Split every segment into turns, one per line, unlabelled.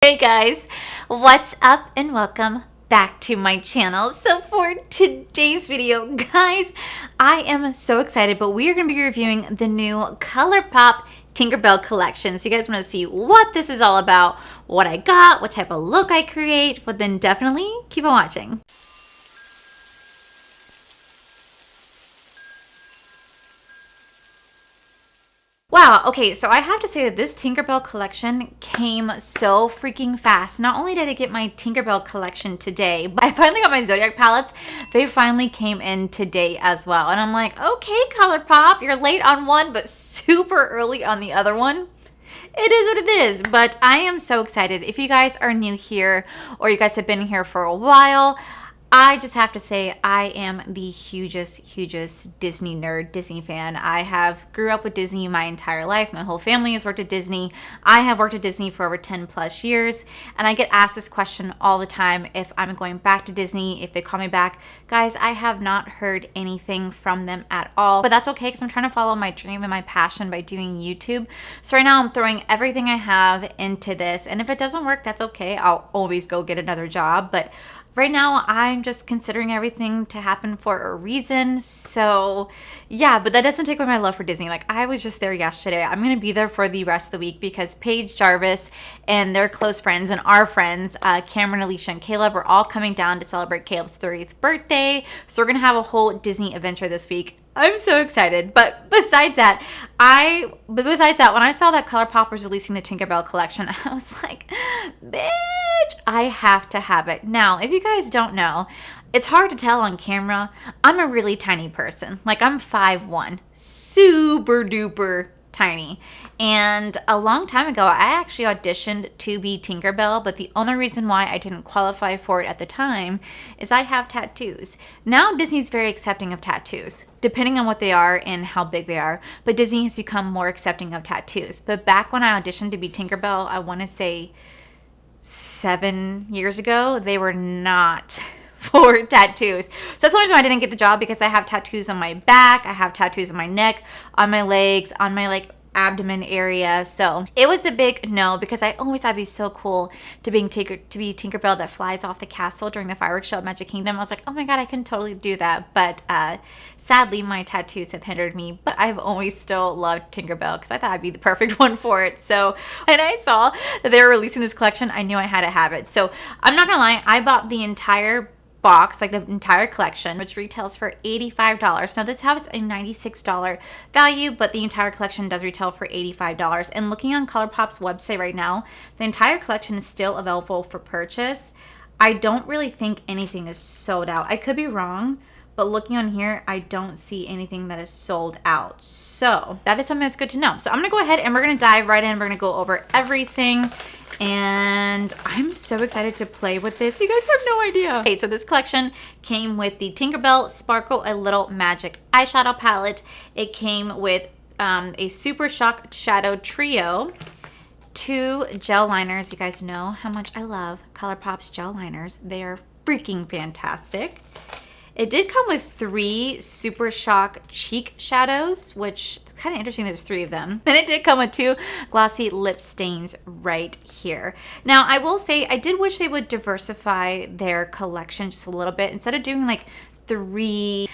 Hey guys, what's up and welcome back to my channel. So for today's video, guys, I am so excited, but we are going to be reviewing the new Colourpop Tinkerbell collection. So you guys want to see what this is all about, what I got, what type of look I create, but then definitely keep on watching. Wow, okay, so I have to say that this Tinkerbell collection came so freaking fast. Not only did I get my Tinkerbell collection today, but I finally got my Zodiac palettes. They finally came in today as well. And I'm like, okay, Colourpop, you're late on one, but super early on the other one. It is what it is, but I am so excited. If you guys are new here or you guys have been here for a while, I just have to say I am the hugest Disney nerd, Disney fan. I grew up with Disney my entire life. My whole family has worked at Disney. I have worked at Disney for over 10 plus years, and I get asked this question all the time if I'm going back to Disney, if they call me back. Guys, I have not heard anything from them at all, but that's okay because I'm trying to follow my dream and my passion by doing YouTube. So right now I'm throwing everything I have into this, and if it doesn't work, that's okay. I'll always go get another job, but right now, I'm just considering everything to happen for a reason. So yeah, but that doesn't take away my love for Disney. Like, I was just there yesterday. I'm going to be there for the rest of the week because Paige, Jarvis, and their close friends and our friends, Cameron, Alicia, and Caleb, are all coming down to celebrate Caleb's 30th birthday. So we're going to have a whole Disney adventure this week. I'm so excited. But besides that, when I saw that Colourpop was releasing the Tinkerbell collection, I was like, bitch, I have to have it. Now, if you guys don't know, it's hard to tell on camera. I'm a really tiny person. Like, I'm 5'1", super duper tiny. And a long time ago, I actually auditioned to be Tinkerbell, but the only reason why I didn't qualify for it at the time is I have tattoos. Now Disney's very accepting of tattoos, depending on what they are and how big they are, but Disney has become more accepting of tattoos. But back when I auditioned to be Tinkerbell, I want to say 7 years ago, they were not for tattoos. So that's the only reason I didn't get the job, because I have tattoos on my back, I have tattoos on my neck, on my legs, on my abdomen area. So it was a big no, because I always thought it'd be so cool to be Tinkerbell that flies off the castle during the fireworks show at Magic Kingdom. I was like, oh my god, I can totally do that. But sadly, my tattoos have hindered me, but I've always still loved Tinkerbell because I thought I'd be the perfect one for it. So when I saw that they were releasing this collection, I knew I had to have it. So I'm not gonna lie, I bought the entire box, like the entire collection, which retails for $85. Now this has a $96 value, but the entire collection does retail for $85. And looking on Colourpop's website right now, the entire collection is still available for purchase. I don't really think anything is sold out. I could be wrong, but looking on here, I don't see anything that is sold out. So that is something that's good to know. So I'm gonna go ahead and we're gonna dive right in. We're gonna go over everything. And I'm so excited to play with this. You guys have no idea. Okay, so this collection came with the Tinkerbell Sparkle a Little Magic eyeshadow palette. It came with a Super Shock Shadow Trio, 2 gel liners. You guys know how much I love Colourpop's gel liners. They are freaking fantastic. It did come with 3 Super Shock cheek shadows, which is kind of interesting. There's 3 of them. And it did come with 2 glossy lip stains right here. Now, I will say I did wish they would diversify their collection just a little bit. Instead of doing like 3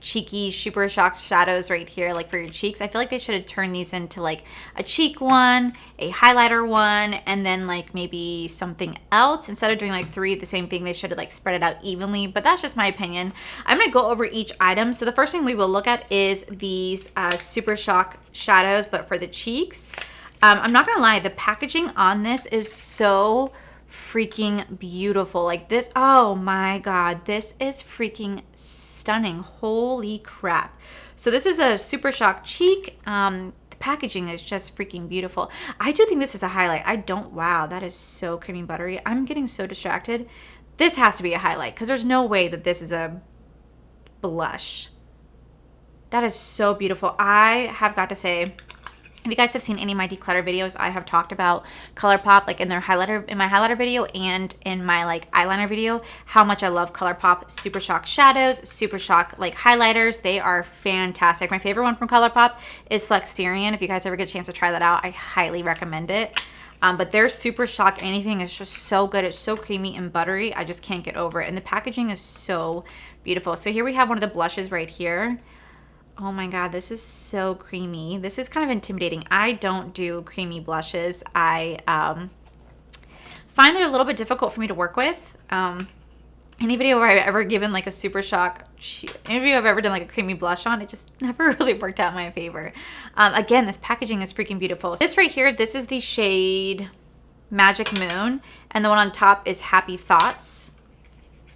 cheeky Super Shock shadows right here, like for your cheeks, I feel like they should have turned these into like a cheek one, a highlighter one, and then like maybe something else. Instead of doing like 3 of the same thing, they should have like spread it out evenly, but that's just my opinion. I'm gonna go over each item. So the first thing we will look at is these Super Shock shadows, but for the cheeks. I'm not gonna lie, the packaging on this is so freaking beautiful. Like this, oh my god, this is freaking stunning. Holy crap. So this is a Super Shock cheek. The packaging is just freaking beautiful. I do think this is a highlight. Wow, that is so creamy buttery. I'm getting so distracted. This has to be a highlight because there's no way that this is a blush. That is so beautiful. I have got to say, if you guys have seen any of my declutter videos, I have talked about Colourpop, like in my highlighter video and in my like eyeliner video, how much I love Colourpop Super Shock shadows, Super Shock like highlighters. They are fantastic. My favorite one from Colourpop is Flexterian. If you guys ever get a chance to try that out, I highly recommend it. But their Super Shock anything is just so good. It's so creamy and buttery. I just can't get over it. And the packaging is so beautiful. So here we have one of the blushes right here. Oh my God, this is so creamy. This is kind of intimidating. I don't do creamy blushes. I find they're a little bit difficult for me to work with. Any video where I've ever given like a Super Shock, any video I've ever done like a creamy blush on, it just never really worked out in my favor. Again, this packaging is freaking beautiful. This right here, this is the shade Magic Moon, and the one on top is Happy Thoughts.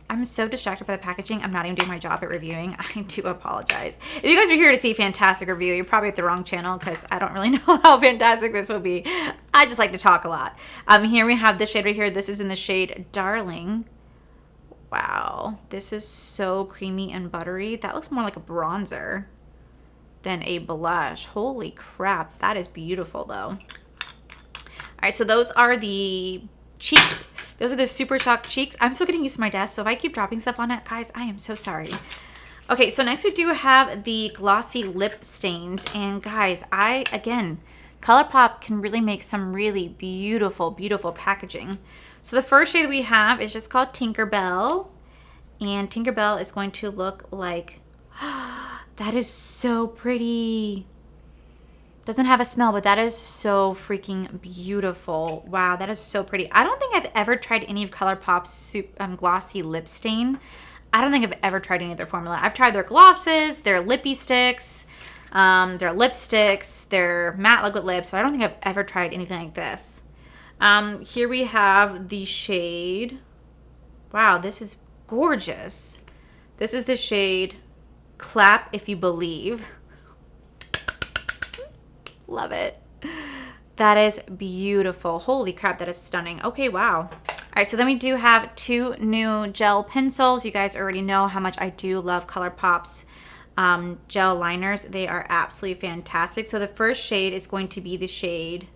I'm so distracted by the packaging. I'm not even doing my job at reviewing. I do apologize. If you guys are here to see a fantastic review, you're probably at the wrong channel because I don't really know how fantastic this will be. I just like to talk a lot. Here we have this shade right here. This is in the shade Darling. Wow, this is so creamy and buttery. That looks more like a bronzer than a blush. Holy crap, that is beautiful though. All right, so those are the cheeks. Those are the Super Shock cheeks. I'm still getting used to my desk, so if I keep dropping stuff on it, guys, I am so sorry. Okay, so next we do have the glossy lip stains. And guys, again, Colourpop can really make some really beautiful, beautiful packaging. So the first shade we have is just called Tinkerbell. And Tinkerbell is going to look like, that is so pretty. Doesn't have a smell, but that is so freaking beautiful. Wow, that is so pretty. I don't think I've ever tried any of Colourpop's glossy lip stain. I don't think I've ever tried any of their formula. I've tried their glosses, their lippy sticks, their lipsticks, their matte liquid lips, but I don't think I've ever tried anything like this. Here we have the shade. Wow, this is gorgeous. This is the shade Clap If You Believe. Love it. That is beautiful. Holy crap, that is stunning. Okay, wow. All right, so then we do have two new gel pencils. You guys already know how much I do love Colourpop's gel liners. They are absolutely fantastic. So the first shade is going to be the shade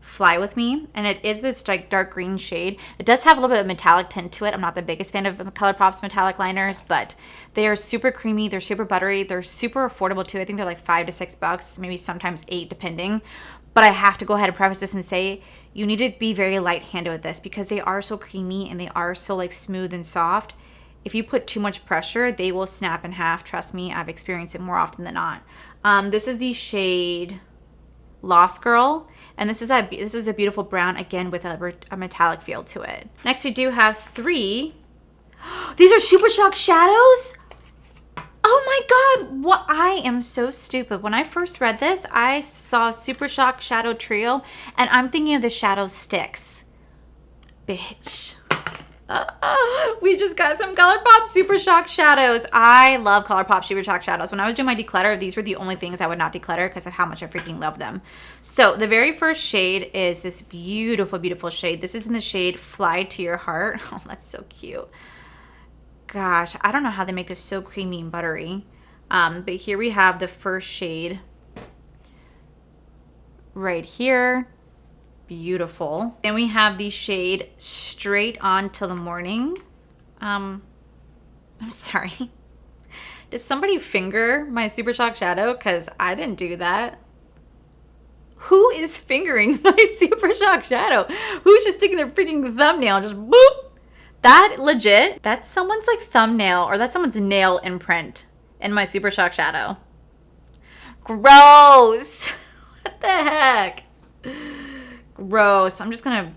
Fly With Me, and it is this like dark green shade. It does have a little bit of metallic tint to it. I'm not the biggest fan of Colourpop's metallic liners, but they are super creamy, they're super buttery, they're super affordable too. I think they're like $5 to $6, maybe sometimes $8 depending. But I have to go ahead and preface this and say you need to be very light-handed with this because they are so creamy and they are so like smooth and soft. If you put too much pressure, they will snap in half. Trust me, I've experienced it more often than not. This is the shade Lost Girl. And this is a beautiful brown, again, with a metallic feel to it. Next, we do have three. These are Super Shock shadows? Oh my God, what? I am so stupid. When I first read this, I saw Super Shock Shadow Trio, and I'm thinking of the Shadow Sticks. Bitch. We just got some Colourpop Super Shock shadows. I love Colourpop Super Shock shadows. When I was doing my declutter, these were the only things I would not declutter because of how much I freaking love them. So the very first shade is this beautiful, beautiful shade. This is in the shade Fly to Your Heart. Oh, that's so cute. Gosh, I don't know how they make this so creamy and buttery. But here we have the first shade right here. Beautiful. Then we have the shade Straight On Till the Morning. I'm sorry. Did somebody finger my Super Shock shadow? Because I didn't do that. Who is fingering my Super Shock shadow? Who's just sticking their freaking thumbnail? Just boop. That legit, that's someone's like thumbnail or that's someone's nail imprint in my Super Shock shadow. Gross. What the heck? Gross. I'm just gonna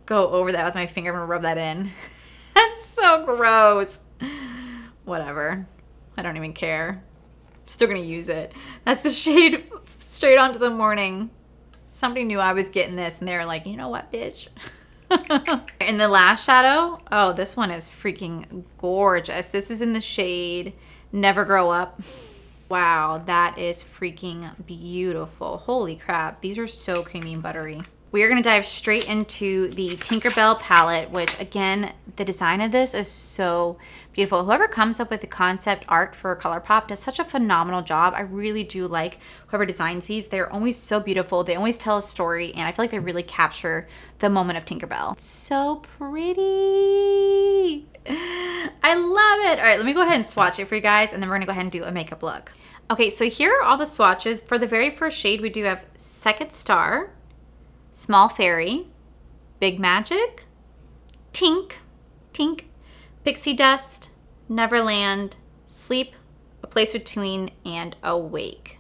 go over that with my finger. I'm gonna rub that in. That's so gross. Whatever. I don't even care. I'm still gonna use it. That's the shade Straight On to the Morning. Somebody knew I was getting this and they were like, you know what, bitch? And the last shadow, oh, this one is freaking gorgeous. This is in the shade Never Grow Up. Wow, that is freaking beautiful. Holy crap. These are so creamy and buttery. We are going to dive straight into the Tinkerbell palette, which again, the design of this is so beautiful. Whoever comes up with the concept art for Colourpop does such a phenomenal job. I really do like whoever designs these. They're always so beautiful. They always tell a story, and I feel like they really capture the moment of Tinkerbell. So pretty. I love it. All right, let me go ahead and swatch it for you guys, and then we're going to go ahead and do a makeup look. Okay, so here are all the swatches. For the very first shade, we do have Second Star, Small Fairy, Big Magic, Tink, Pixie Dust, Neverland, Sleep, A Place Between, and Awake.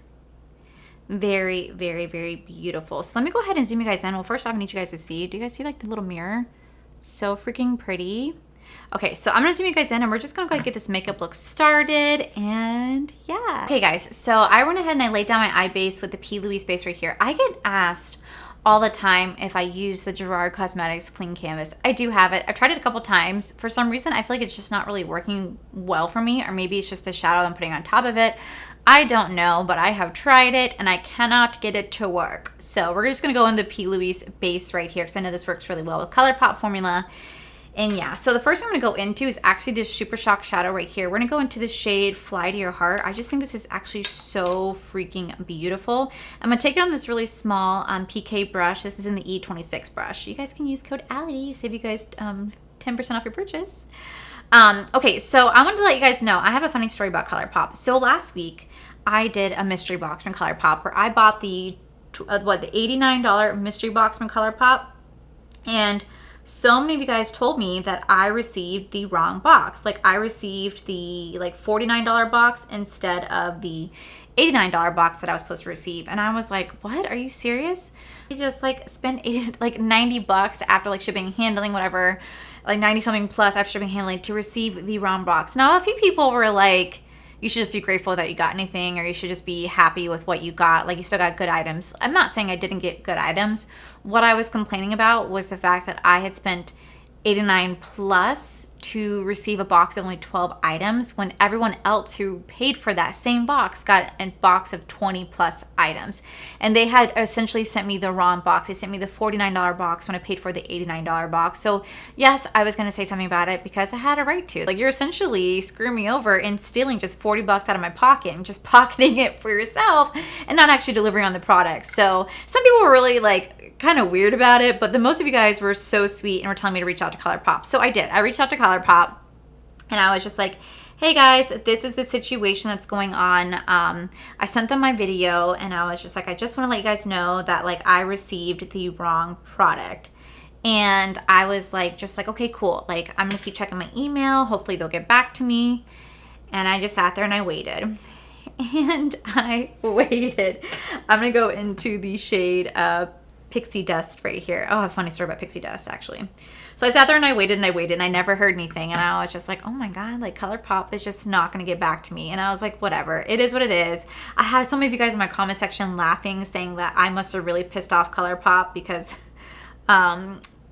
Very, very, very beautiful. So let me go ahead and zoom you guys in. Well, first off, I need you guys to see. Do you guys see like the little mirror? So freaking pretty. Okay, so I'm gonna zoom you guys in and we're just gonna go ahead and get this makeup look started, and yeah. Okay guys, so I went ahead and I laid down my eye base with the P. Louise base right here. I get asked all the time if I use the Gerard Cosmetics Clean Canvas. I do have it. I've tried it a couple times. For some reason, I feel like it's just not really working well for me, or maybe it's just the shadow I'm putting on top of it. I don't know, but I have tried it and I cannot get it to work. So we're just gonna go in the P. Louise base right here because I know this works really well with Colourpop formula. And yeah, so the first thing I'm gonna go into is actually this Super Shock shadow right here. We're gonna go into the shade Fly to Your Heart. I just think this is actually so freaking beautiful. I'm gonna take it on this really small PK brush. This is in the E26 brush. You guys can use code Allie, save you guys 10% off your purchase. Okay, so I wanted to let you guys know, I have a funny story about Colourpop. So last week, I did a mystery box from Colourpop where I bought the $89 mystery box from Colourpop, and so many of you guys told me that I received the wrong box. Like I received the like $49 box instead of the $89 box that I was supposed to receive. And I was like, what? Are you serious? You just like spent like 90 bucks after like shipping, handling, whatever, like 90 something plus after shipping, handling to receive the wrong box. Now, a few people were like, you should just be grateful that you got anything, or you should just be happy with what you got. Like you still got good items. I'm not saying I didn't get good items. What I was complaining about was the fact that I had spent $89 plus to receive a box of only 12 items when everyone else who paid for that same box got a box of 20 plus items. And they had essentially sent me the wrong box. They sent me the $49 box when I paid for the $89 box. So yes, I was going to say something about it because I had a right to. Like, you're essentially screwing me over and stealing just 40 bucks out of my pocket and just pocketing it for yourself and not actually delivering on the product. So some people were really like kind of weird about it, but the most of you guys were so sweet and were telling me to reach out to Colourpop. So I did. I reached out to Colourpop and I was just like, hey guys, this is the situation that's going on. I sent them my video and I was just like, I just want to let you guys know that like I received the wrong product. And I was like, just like, okay, cool. Like I'm gonna keep checking my email. Hopefully they'll get back to me. And I just sat there and I waited. And I waited. I'm gonna go into the shade Pixie Dust right here. Oh, I have a funny story about Pixie Dust actually. So I sat there and I waited and I never heard anything, and I was just like, oh my god, like Colourpop is just not gonna get back to me. And I was like, whatever, it is what it is. I had some of you guys in my comment section laughing, saying that I must have really pissed off Colourpop because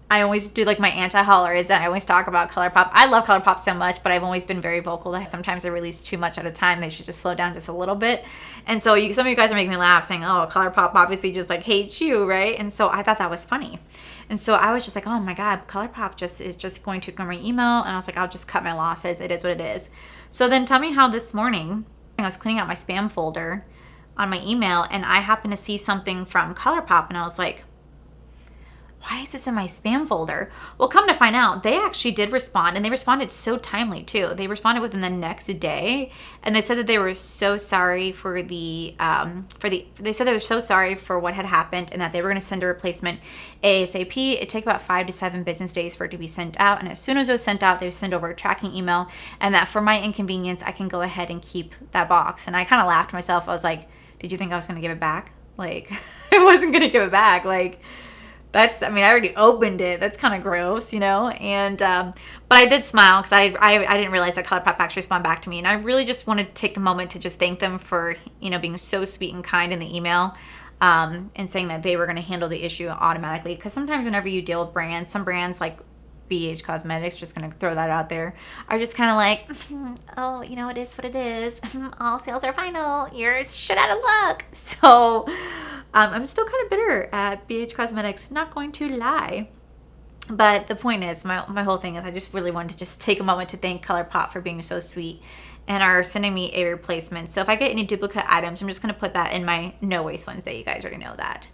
I always do like my anti-hauler is that I always talk about Colourpop. I love Colourpop so much, but I've always been very vocal that sometimes they release too much at a time. They should just slow down just a little bit. And so some of you guys are making me laugh saying, oh, Colourpop obviously just like hates you, right? And so I thought that was funny. And so I was just like, oh my god, Colourpop is just going to ignore my email. And I was like, I'll just cut my losses. It is what it is. So then tell me how this morning I was cleaning out my spam folder on my email and I happened to see something from Colourpop and I was like, why is this in my spam folder? Well, come to find out, they actually did respond, and they responded so timely too. They responded within the next day, and they said that they were so sorry for they said they were so sorry for what had happened, and that they were going to send a replacement ASAP. It took about 5 to 7 business days for it to be sent out, and as soon as it was sent out, they would send over a tracking email, and that for my inconvenience, I can go ahead and keep that box. And I kind of laughed to myself. I was like, did you think I was going to give it back? Like, I wasn't going to give it back. Like, I already opened it. That's kind of gross, you know? And, but I did smile because I didn't realize that Colourpop actually responded back to me. And I really just wanted to take a moment to just thank them for, you know, being so sweet and kind in the email, and saying that they were going to handle the issue automatically. Because sometimes whenever you deal with brands, some brands like BH Cosmetics, just going to throw that out there, are just kind of like, oh, you know, it is what it is. All sales are final. You're shit out of luck. So I'm still kind of bitter at BH Cosmetics, not going to lie. But the point is, my whole thing is I just really wanted to just take a moment to thank Colourpop for being so sweet and are sending me a replacement. So if I get any duplicate items, I'm just going to put that in my No Waste Wednesday. You guys already know that.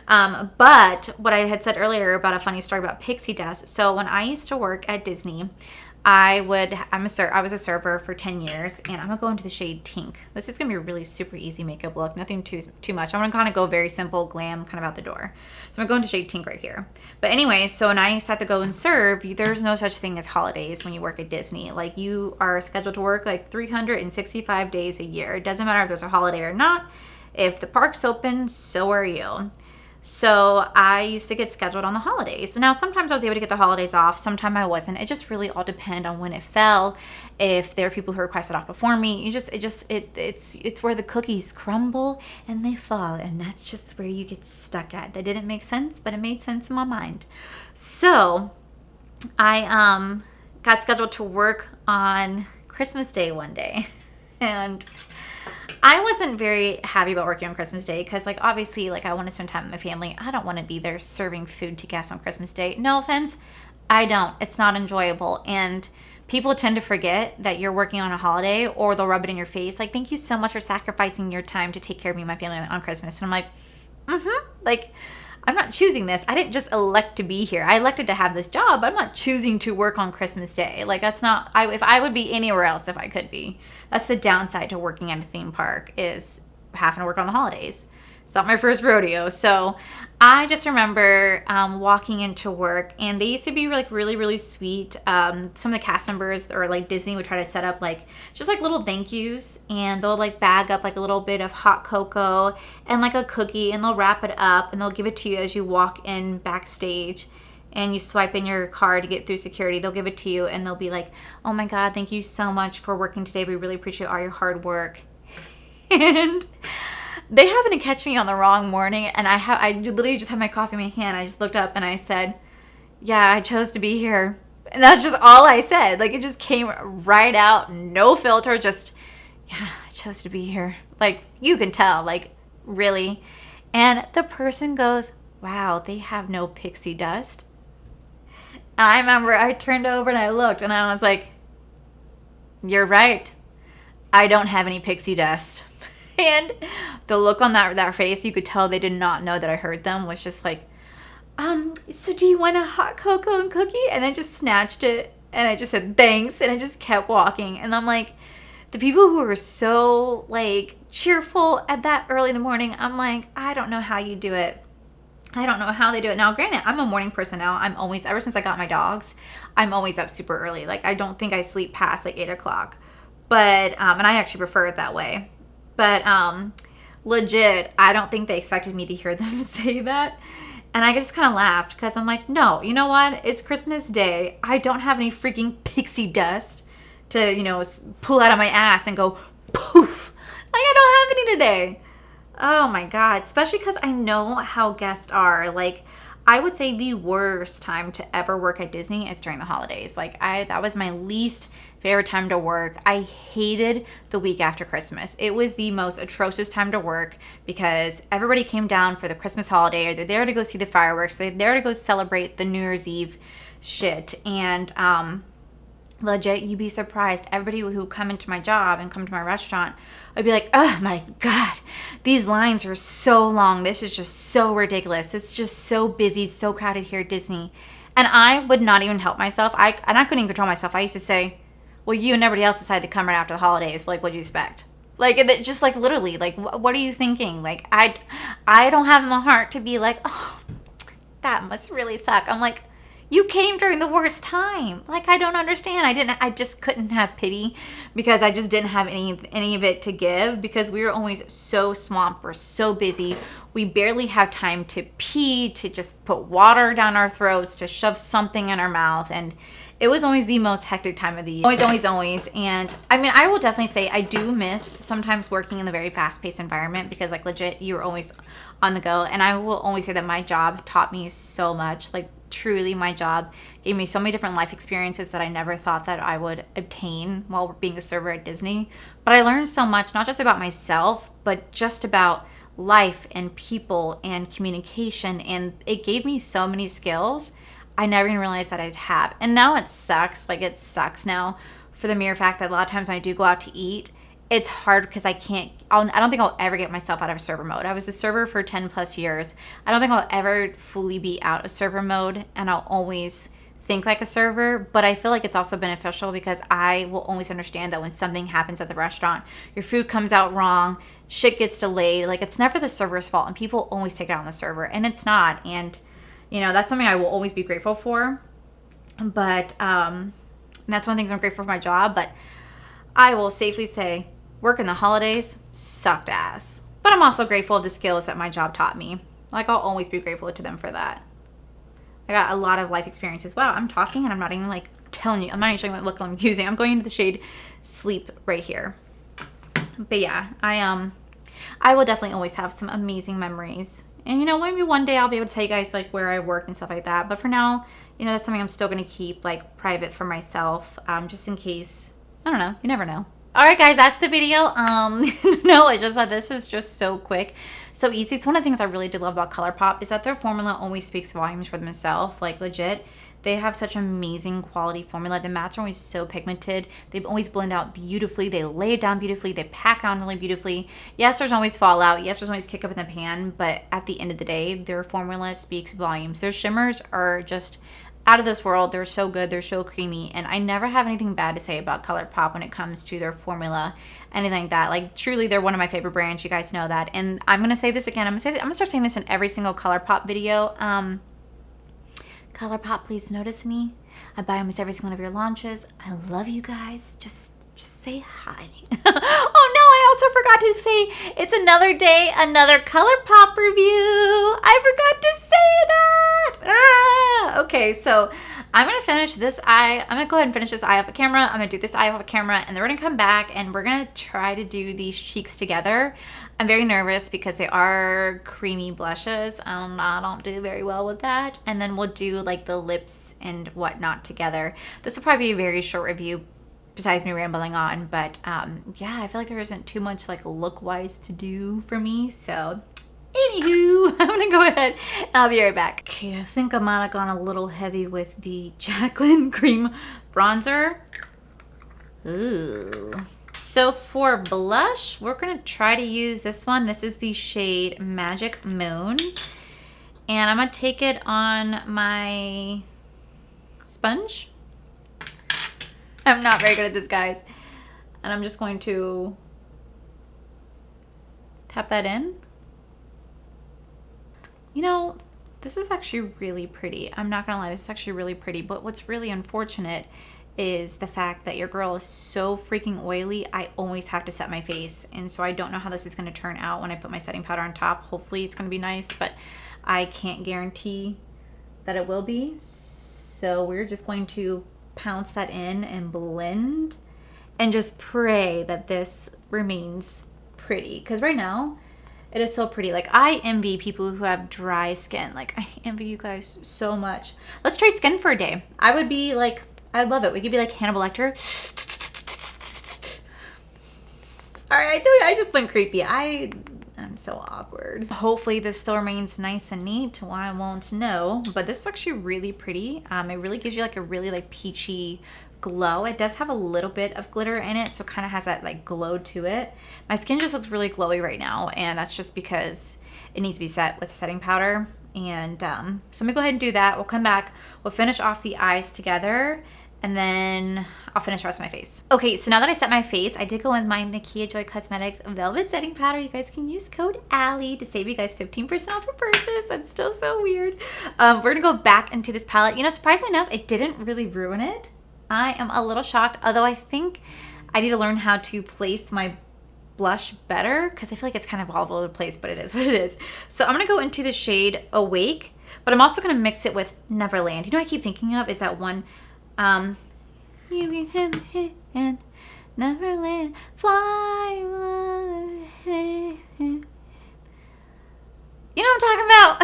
But what I had said earlier about a funny story about pixie dust. So when I used to work at Disney, I was a server for 10 years, and I'm gonna go into the shade Tink. This is gonna be a really super easy makeup look, nothing too much. I'm gonna kind of go very simple, glam, kind of out the door. So I'm gonna go into shade Tink right here. But anyway, so when I have to go and serve, there's no such thing as holidays when you work at Disney. Like, you are scheduled to work like 365 days a year. It doesn't matter if there's a holiday or not. If the park's open, so are you. So I used to get scheduled on the holidays. Now, sometimes I was able to get the holidays off. Sometimes I wasn't. It just really all depended on when it fell. If there are people who requested off before me, it's where the cookies crumble and they fall. And that's just where you get stuck at. That didn't make sense, but it made sense in my mind. So I got scheduled to work on Christmas Day one day. And I wasn't very happy about working on Christmas Day because, like, obviously, like, I want to spend time with my family. I don't want to be there serving food to guests on Christmas Day. No offense, I don't. It's not enjoyable. And people tend to forget that you're working on a holiday, or they'll rub it in your face. Like, thank you so much for sacrificing your time to take care of me and my family on Christmas. And I'm like, like, I'm not choosing this. I didn't just elect to be here. I elected to have this job, but I'm not choosing to work on Christmas Day. Like, that's not, if I would be anywhere else if I could be. That's the downside to working at a theme park, is having to work on the holidays. It's not my first rodeo. So I just remember walking into work, and they used to be like really, really sweet. Some of the cast members, or like Disney, would try to set up like just like little thank yous, and they'll like bag up like a little bit of hot cocoa and like a cookie, and they'll wrap it up and they'll give it to you as you walk in backstage. And you swipe in your card to get through security. They'll give it to you, and they'll be like, "Oh my God, thank you so much for working today. We really appreciate all your hard work." And they happened to catch me on the wrong morning, and I literally just had my coffee in my hand. I just looked up and I said, "Yeah, I chose to be here." And that's just all I said. Like, it just came right out, no filter, just, "Yeah, I chose to be here." Like, you can tell, like, really. And the person goes, "Wow, they have no pixie dust." I remember I turned over and I looked, and I was like, "You're right. I don't have any pixie dust." And the look on that face, you could tell they did not know that I heard them, was just like, "So do you want a hot cocoa and cookie?" And I just snatched it, and I just said, "Thanks." And I just kept walking. And I'm like, the people who were so like cheerful at that early in the morning, I'm like, I don't know how you do it. I don't know how they do it. Now, granted, I'm a morning person now. I'm always, ever since I got my dogs, I'm always up super early. Like, I don't think I sleep past like 8 o'clock. But, and I actually prefer it that way. But, legit, I don't think they expected me to hear them say that. And I just kind of laughed because I'm like, no, you know what? It's Christmas Day. I don't have any freaking pixie dust to, pull out of my ass and go poof. Like, I don't have any today. Oh my God, especially because I know how guests are. Like, I would say the worst time to ever work at Disney is during the holidays. Like, that was my least favorite time to work. I hated the week after Christmas. It was the most atrocious time to work because everybody came down for the Christmas holiday, or they're there to go see the fireworks. They're there to go celebrate the New Year's Eve shit. And, legit, you'd be surprised. Everybody who come into my job and come to my restaurant, I'd be like, "Oh my God, these lines are so long. This is just so ridiculous. It's just so busy, so crowded here at Disney." And I would not even help myself. I couldn't even control myself. I used to say, "Well, you and everybody else decided to come right after the holidays. Like, what do you expect?" Like, just like literally, like, what are you thinking? Like, I don't have the heart to be like, "Oh, that must really suck." I'm like, you came during the worst time. Like, I don't understand. I just couldn't have pity because I just didn't have any of it to give because we were always so swamped. We're so busy. We barely have time to pee, to just put water down our throats, to shove something in our mouth. And it was always the most hectic time of the year. Always. And I mean, I will definitely say I do miss sometimes working in the very fast-paced environment because, like, legit, you're always on the go. And I will always say that my job taught me so much. Like, truly, my job gave me so many different life experiences that I never thought that I would obtain while being a server at Disney. But I learned so much, not just about myself, but just about life and people and communication. And it gave me so many skills I never even realized that I'd have. And now it sucks. Like, it sucks now for the mere fact that a lot of times when I do go out to eat, it's hard because I don't think I'll ever get myself out of server mode. I was a server for 10 plus years. I don't think I'll ever fully be out of server mode, and I'll always think like a server, but I feel like it's also beneficial because I will always understand that when something happens at the restaurant, your food comes out wrong, shit gets delayed, like it's never the server's fault, and people always take it on the server, and it's not. And you know, that's something I will always be grateful for. But that's one of the things I'm grateful for my job. But I will safely say working the holidays sucked ass. But I'm also grateful of the skills that my job taught me. Like, I'll always be grateful to them for that. I got a lot of life experiences. Wow, I'm talking and I'm not even like telling you. I'm not even showing what look I'm using. I'm going into the shade Sleep right here. But yeah, I will definitely always have some amazing memories. And you know, maybe one day I'll be able to tell you guys like where I work and stuff like that. But for now, you know, that's something I'm still going to keep like private for myself, just in case. I don't know. You never know. All right, guys, that's the video. No, I just thought this was just so quick, so easy. It's one of the things I really do love about Colourpop is that their formula always speaks volumes for themselves. Like, legit, they have such amazing quality formula. The mattes are always so pigmented. They always blend out beautifully. They lay it down beautifully. They pack on really beautifully. Yes, there's always fallout. Yes, there's always kick up in the pan. But at the end of the day, their formula speaks volumes. Their shimmers are just out of this world. They're so good. They're so creamy. And I never have anything bad to say about Colourpop when it comes to their formula, anything like that. Like, truly, they're one of my favorite brands. You guys know that. And I'm going to say this again. I'm going to start saying this in every single Colourpop video. Colourpop, please notice me. I buy almost every single one of your launches. I love you guys. Just say hi. Oh no, I also forgot to say it's another day, another Colourpop review. I forgot to say that. Okay, so I'm gonna finish this eye. I'm gonna go ahead and finish this eye off a camera. I'm gonna do this eye off a camera, and then we're gonna come back and we're gonna try to do these cheeks together. I'm very nervous because they are creamy blushes. I don't do very well with that. And then we'll do like the lips and whatnot together. This will probably be a very short review besides me rambling on. But yeah, I feel like there isn't too much like look-wise to do for me. So anywho, I'm gonna go ahead and I'll be right back. Okay, I think I might have gone a little heavy with the Jaclyn Cream Bronzer. Ooh. So for blush, we're going to try to use this one. This is the shade Magic Moon. And I'm going to take it on my sponge. I'm not very good at this, guys. And I'm just going to tap that in. You know, this is actually really pretty. I'm not going to lie, this is actually really pretty. But what's really unfortunate is the fact that your girl is so freaking oily. I always have to set my face, and so I don't know how this is going to turn out when I put my setting powder on top. Hopefully it's going to be nice, but I can't guarantee that it will be. So we're just going to pounce that in and blend and just pray that this remains pretty, because right now it is so pretty. Like, I envy people who have dry skin. Like, I envy you guys so much. Let's trade skin for a day. I would be like, I'd love it. We could be like Hannibal Lecter. Sorry, I just went creepy. I'm so awkward. Hopefully this still remains nice and neat. Well, I won't know. But this is actually really pretty. It really gives you like a really like peachy glow. It does have a little bit of glitter in it, so it kind of has that like glow to it. My skin just looks really glowy right now, and that's just because it needs to be set with setting powder. And so I'm gonna go ahead and do that. We'll come back. We'll finish off the eyes together, and then I'll finish the rest of my face. Okay, so now that I set my face, I did go with my Nakia Joy Cosmetics Velvet Setting Powder. You guys can use code Allie to save you guys 15% off your purchase. That's still so weird. We're gonna go back into this palette. You know, surprisingly enough, it didn't really ruin it. I am a little shocked, although I think I need to learn how to place my blush better, because I feel like it's kind of all over the place, but it is what it is. So I'm gonna go into the shade Awake, but I'm also gonna mix it with Neverland. You know what I keep thinking of is that one, you can Neverland, fly. You know what I'm talking about?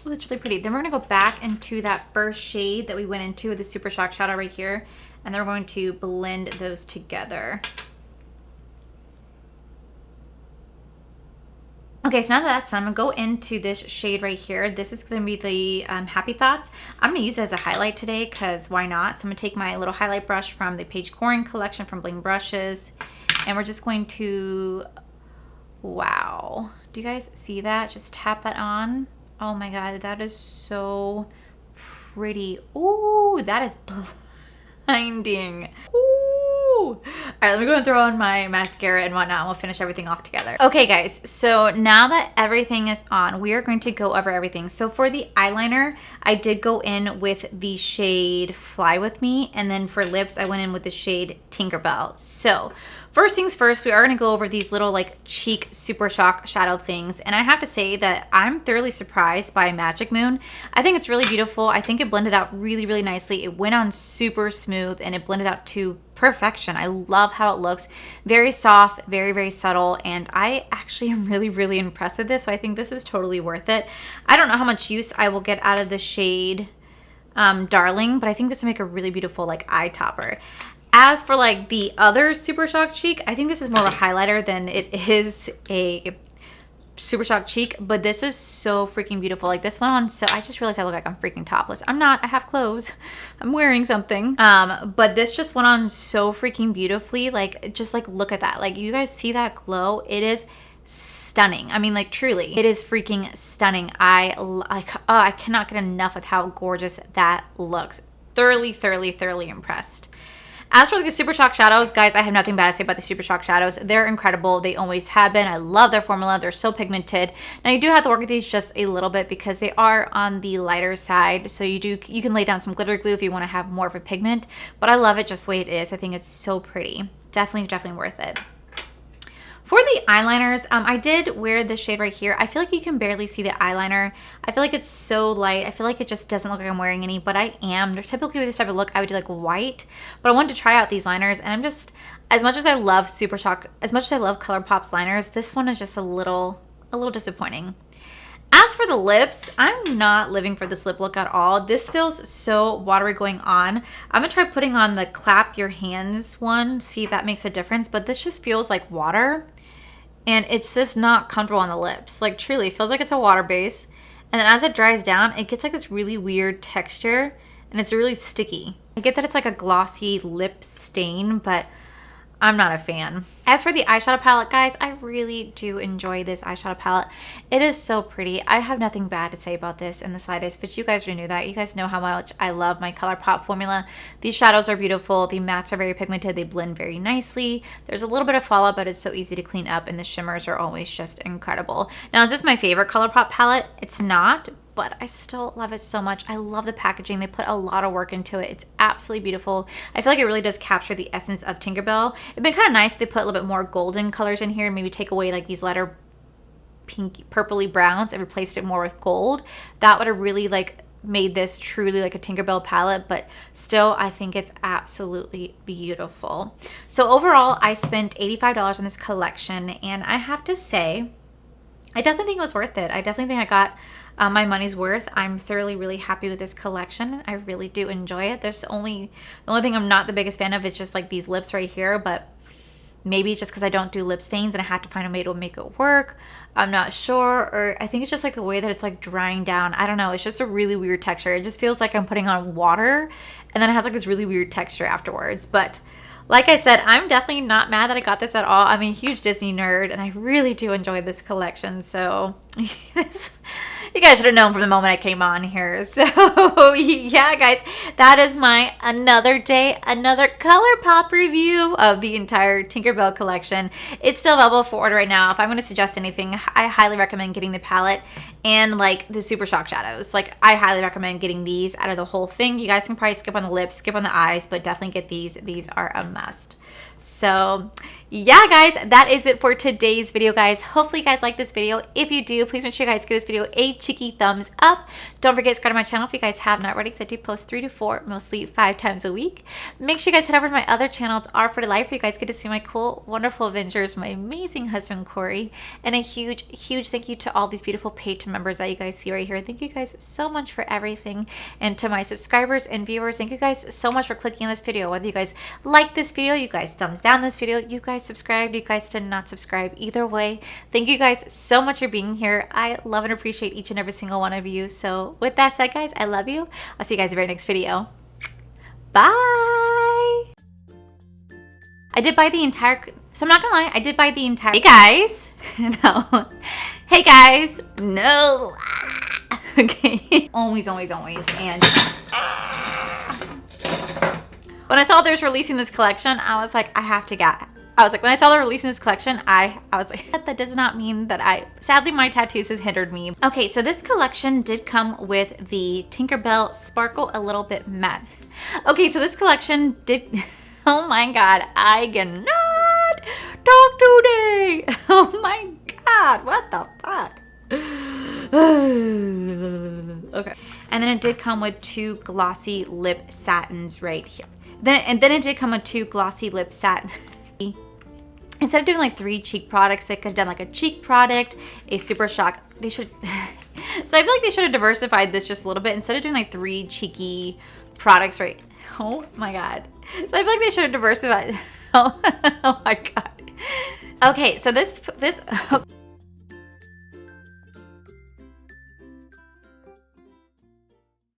Oh, it's really pretty. Then we're gonna go back into that first shade that we went into with the Super Shock Shadow right here, and then we're going to blend those together. Okay, so now that that's done, I'm gonna go into this shade right here. This is gonna be the Happy Thoughts. I'm gonna use it as a highlight today, because why not? So I'm gonna take my little highlight brush from the Paige Corin collection from Bling Brushes, and we're just going to, wow. Do you guys see that? Just tap that on. Oh my God, that is so pretty. Ooh, that is blinding. Ooh. All right, let me go and throw on my mascara and whatnot, and we'll finish everything off together. Okay, guys, so now that everything is on, we are going to go over everything. So for the eyeliner, I did go in with the shade Fly With Me, and then for lips, I went in with the shade Tinkerbell. So first things first, we are going to go over these little like cheek Super Shock shadow things. And I have to say that I'm thoroughly surprised by Magic Moon. I think it's really beautiful. I think it blended out really, really nicely. It went on super smooth and it blended out to perfection. I love how it looks. Very soft, very, very subtle. And I actually am really, really impressed with this. So I think this is totally worth it. I don't know how much use I will get out of the shade Darling, but I think this will make a really beautiful like eye topper. As for like the other Super Shock cheek, I think this is more of a highlighter than it is a Super Shock cheek, but this is so freaking beautiful. Like this one on, so I just realized I look like I'm freaking topless. I'm not, I have clothes. I'm wearing something. But this just went on so freaking beautifully. Like, just like look at that. Like you guys see that glow? It is stunning. I mean, like truly, it is freaking stunning. I cannot get enough with how gorgeous that looks. Thoroughly, thoroughly, thoroughly impressed. As for the Super Shock shadows, guys, I have nothing bad to say about the Super Shock shadows. They're incredible. They always have been. I love their formula. They're so pigmented. Now, you do have to work with these just a little bit because they are on the lighter side. So you can lay down some glitter glue if you want to have more of a pigment. But I love it just the way it is. I think it's so pretty. Definitely, definitely worth it. For the eyeliners, I did wear this shade right here. I feel like you can barely see the eyeliner. I feel like it's so light. I feel like it just doesn't look like I'm wearing any, but I am. Typically with this type of look, I would do like white, but I wanted to try out these liners, and I'm just, as much as I love Super Shock, as much as I love Colourpop's liners, this one is just a little disappointing. As for the lips, I'm not living for this lip look at all. This feels so watery going on. I'm gonna try putting on the Clap Your Hands one, see if that makes a difference, but this just feels like water. And it's just not comfortable on the lips. Like truly, it feels like it's a water base. And then as it dries down, it gets like this really weird texture and it's really sticky. I get that it's like a glossy lip stain, but I'm not a fan. As for the eyeshadow palette, guys, I really do enjoy this eyeshadow palette. It is so pretty. I have nothing bad to say about this in the slightest, but you guys already knew that. You guys know how much I love my Colourpop formula. These shadows are beautiful. The mattes are very pigmented. They blend very nicely. There's a little bit of fallout, but it's so easy to clean up, and the shimmers are always just incredible. Now, is this my favorite Colourpop palette? It's not, but I still love it so much. I love the packaging. They put a lot of work into it. It's absolutely beautiful. I feel like it really does capture the essence of Tinkerbell. It'd been kind of nice if they put a little bit more golden colors in here and maybe take away like these lighter pink, purpley browns and replaced it more with gold. That would have really like made this truly like a Tinkerbell palette, but still I think it's absolutely beautiful. So overall, I spent $85 on this collection, and I have to say, I definitely think it was worth it. I definitely think I got my money's worth. I'm thoroughly really happy with this collection. I really do enjoy it. The only thing I'm not the biggest fan of is just like these lips right here, but maybe it's just because I don't do lip stains and I have to find a way to make it work. I'm not sure, or I think it's just like the way that it's like drying down. I don't know. It's just a really weird texture. It just feels like I'm putting on water and then it has like this really weird texture afterwards. But like I said, I'm definitely not mad that I got this at all. I'm a huge Disney nerd and I really do enjoy this collection. So you guys should have known from the moment I came on here. So yeah, guys, that is my another day, another Colourpop review of the entire Tinkerbell collection. It's still available for order right now. If I'm going to suggest anything, I highly recommend getting the palette and like the Super Shock shadows. Like I highly recommend getting these out of the whole thing. You guys can probably skip on the lips, skip on the eyes, but definitely get these. These are a must. So yeah, guys, that is it for today's video, guys. Hopefully you guys like this video. If you do, please make sure you guys give this video a cheeky thumbs up. Don't forget to subscribe to my channel if you guys have not already, because I do post 3 to 4, mostly 5 times a week. Make sure you guys head over to my other channel. It's R for Life, where you guys get to see my cool, wonderful adventures, my amazing husband, Corey. And a huge, huge thank you to all these beautiful Patreon members that you guys see right here. Thank you guys so much for everything. And to my subscribers and viewers, thank you guys so much for clicking on this video. Whether you guys like this video, you guys thumbs down this video, you guys subscribed, you guys did not subscribe, either way, thank you guys so much for being here. I love and appreciate each and every single one of you. So with that said, guys, I love you. I'll see you guys in the very next video. Bye. I did buy the entire, so I'm not gonna lie, I did buy the entire, hey guys, no, hey guys, no. Okay. Always. And when I saw they was releasing this collection, I was like, I have to get. I was like, when I saw they're releasing this collection, I was like, that does not mean that sadly my tattoos has hindered me. Okay, so this collection did come with the Tinkerbell Sparkle a Little Bit Matte. Okay, so this collection did, oh my God, I cannot talk today. Oh my God, what the fuck? Okay, and then it did come with 2 glossy lip satins right here. Then it did come with 2 glossy lip satins. Instead of doing like 3 cheek products, they could have done like a cheek product, a super shock. They should, so I feel like they should have diversified this just a little bit instead of doing like 3 cheeky products, right? Oh my God. So I feel like they should have diversified. Oh my God. Okay, so this